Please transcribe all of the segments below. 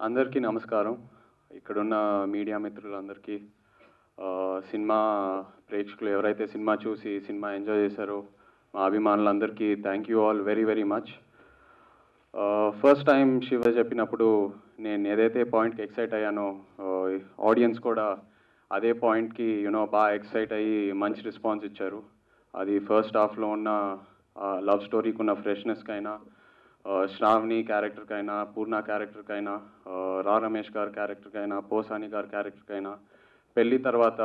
అందరికీ నమస్కారం. ఇక్కడున్న మీడియా మిత్రులందరికీ, సినిమా ప్రేక్షకులు ఎవరైతే సినిమా చూసి సినిమా ఎంజాయ్ చేశారో మా అభిమానులందరికీ thank you all very very much. First time Shiva చెప్పినప్పుడు నేను ఏదైతే పాయింట్కి ఎక్సైట్ అయ్యానో ఆడియన్స్ కూడా అదే పాయింట్కి బాగా ఎక్సైట్ అయ్యి మంచి రెస్పాన్స్ ఇచ్చారు. అది ఫస్ట్ హాఫ్లో ఉన్న లవ్ స్టోరీకి ఉన్న ఫ్రెష్నెస్కైనా, శ్రావణి క్యారెక్టర్కైనా, పూర్ణ క్యారెక్టర్కైనా, రా రమేష్ గారి క్యారెక్టర్కైనా, పోసాని గారి క్యారెక్టర్కైనా, పెళ్ళి తర్వాత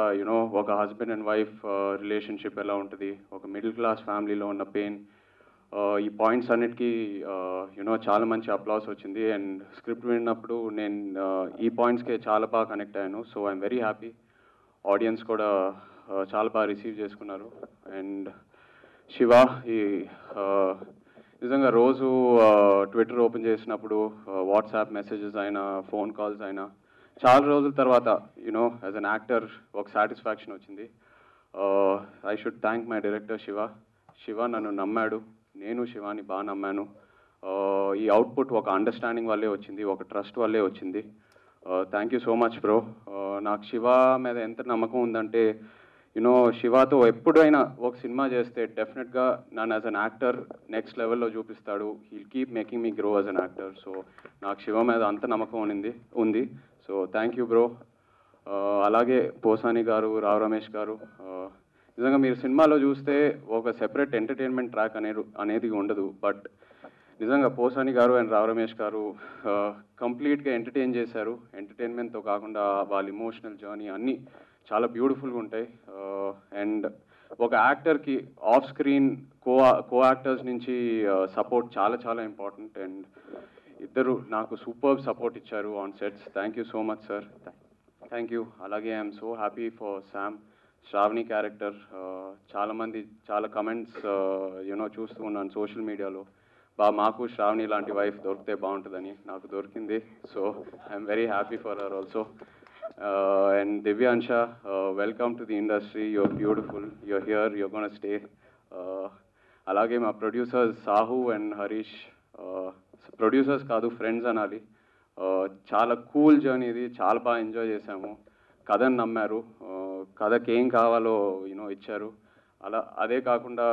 ఒక హస్బెండ్ అండ్ వైఫ్ రిలేషన్షిప్ ఎలా ఉంటుంది, ఒక మిడిల్ క్లాస్ ఫ్యామిలీలో ఉన్న పెయిన్, ఈ పాయింట్స్ అన్నిటికీ చాలా మంచి అప్లాస్ వచ్చింది. అండ్ స్క్రిప్ట్ విన్నప్పుడు నేను ఈ పాయింట్స్కే చాలా బాగా కనెక్ట్ అయ్యాను. So I'm very happy. Audience కూడా చాలా బాగా రిసీవ్ చేసుకున్నారు. అండ్ శివ ఈ నిజంగా రోజు ట్విట్టర్ ఓపెన్ చేసినప్పుడు వాట్సాప్ మెసేజెస్ అయినా, ఫోన్ కాల్స్ అయినా, చాలా రోజుల తర్వాత యాజ్ అన్ యాక్టర్ ఒక సాటిస్ఫాక్షన్ వచ్చింది. I should thank my director Shiva. Shiva నన్ను నమ్మాడు, నేను శివాని బాగా నమ్మాను. ఈ అవుట్పుట్ ఒక అండర్స్టాండింగ్ వల్లే వచ్చింది, ఒక ట్రస్ట్ వల్లే వచ్చింది. Thank you so much bro. నాకు శివ మీద ఎంత నమ్మకం ఉందంటే శివాతో ఎప్పుడైనా ఒక సినిమా చేస్తే డెఫినెట్గా నన్ను యాజ్ అన్ యాక్టర్ నెక్స్ట్ లెవెల్లో చూపిస్తాడు. He'll keep making me grow as an actor. So నాకు శివ మీద అంత నమ్మకం ఉంది. So thank you bro. అలాగే పోసాని గారు, రావ్ రమేష్ గారు, నిజంగా మీరు సినిమాలో చూస్తే ఒక సెపరేట్ ఎంటర్టైన్మెంట్ ట్రాక్ అనేది ఉండదు. బట్ నిజంగా పోసాని గారు అండ్ రావ్ రమేష్ గారు కంప్లీట్గా ఎంటర్టైన్ చేశారు. ఎంటర్టైన్మెంట్తో కాకుండా వాళ్ళ ఇమోషనల్ జర్నీ అన్నీ చాలా బ్యూటిఫుల్గా ఉంటాయి. అండ్ ఒక యాక్టర్కి ఆఫ్ స్క్రీన్ కో యాక్టర్స్ నుంచి సపోర్ట్ చాలా చాలా ఇంపార్టెంట్. అండ్ ఇద్దరు నాకు సూపర్ సపోర్ట్ ఇచ్చారు on sets. Thank you so much sir. Thank you. అలాగే I'm so happy for Sam. Shravani character చాలామంది చాలా కమెంట్స్ చూస్తూ ఉన్నాను సోషల్ మీడియాలో, మాకు శ్రావణి లాంటి వైఫ్ దొరికితే బాగుంటుందని. నాకు దొరికింది. So I'm very happy for her also. And Divyansha, welcome to the industry. You're beautiful. You're here. You're going to stay. అలాగే మా producers Sahu and Harish, producers కాదు ఫ్రెండ్స్ అనాలి. చాలా కూల్ జర్నీ ఇది. చాలా బాగా ఎంజాయ్ చేశాము. కథను నమ్మారు, కథకి ఏం కావాలో ఇచ్చారు. అదే కాకుండా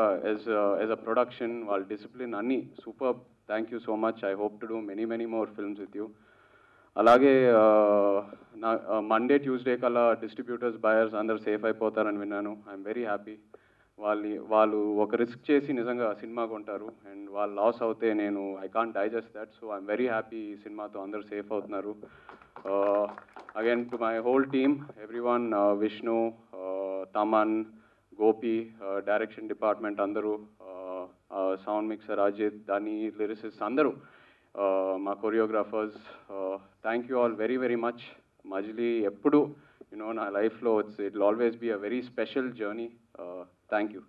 యాజ్ అ ప్రొడక్షన్ వాళ్ళ డిసిప్లిన్ అన్నీ super. Thank you so much. I hope to do many more films with you. అలాగే మండే ట్యూస్డే కల్లా డిస్ట్రిబ్యూటర్స్, బయర్స్ అందరు సేఫ్ అయిపోతారని విన్నాను. I'm very happy. వాళ్ళు ఒక రిస్క్ చేసి నిజంగా సినిమా కొంటారు. అండ్ వాళ్ళు లాస్ అవుతే I can't digest that. So I'm very happy ఈ సినిమాతో అందరూ సేఫ్ అవుతున్నారు. Again to my whole team, everyone, Vishnu, Thaman, Gopi, direction department అందరూ, సౌండ్ మిక్సర్ అజిత్, దాని లిరిసిస్ట్ అందరూ, మా choreographers, thank you all very very much. Majili ఎప్పుడు నా లైఫ్లో it will always be a very special journey. Thank you.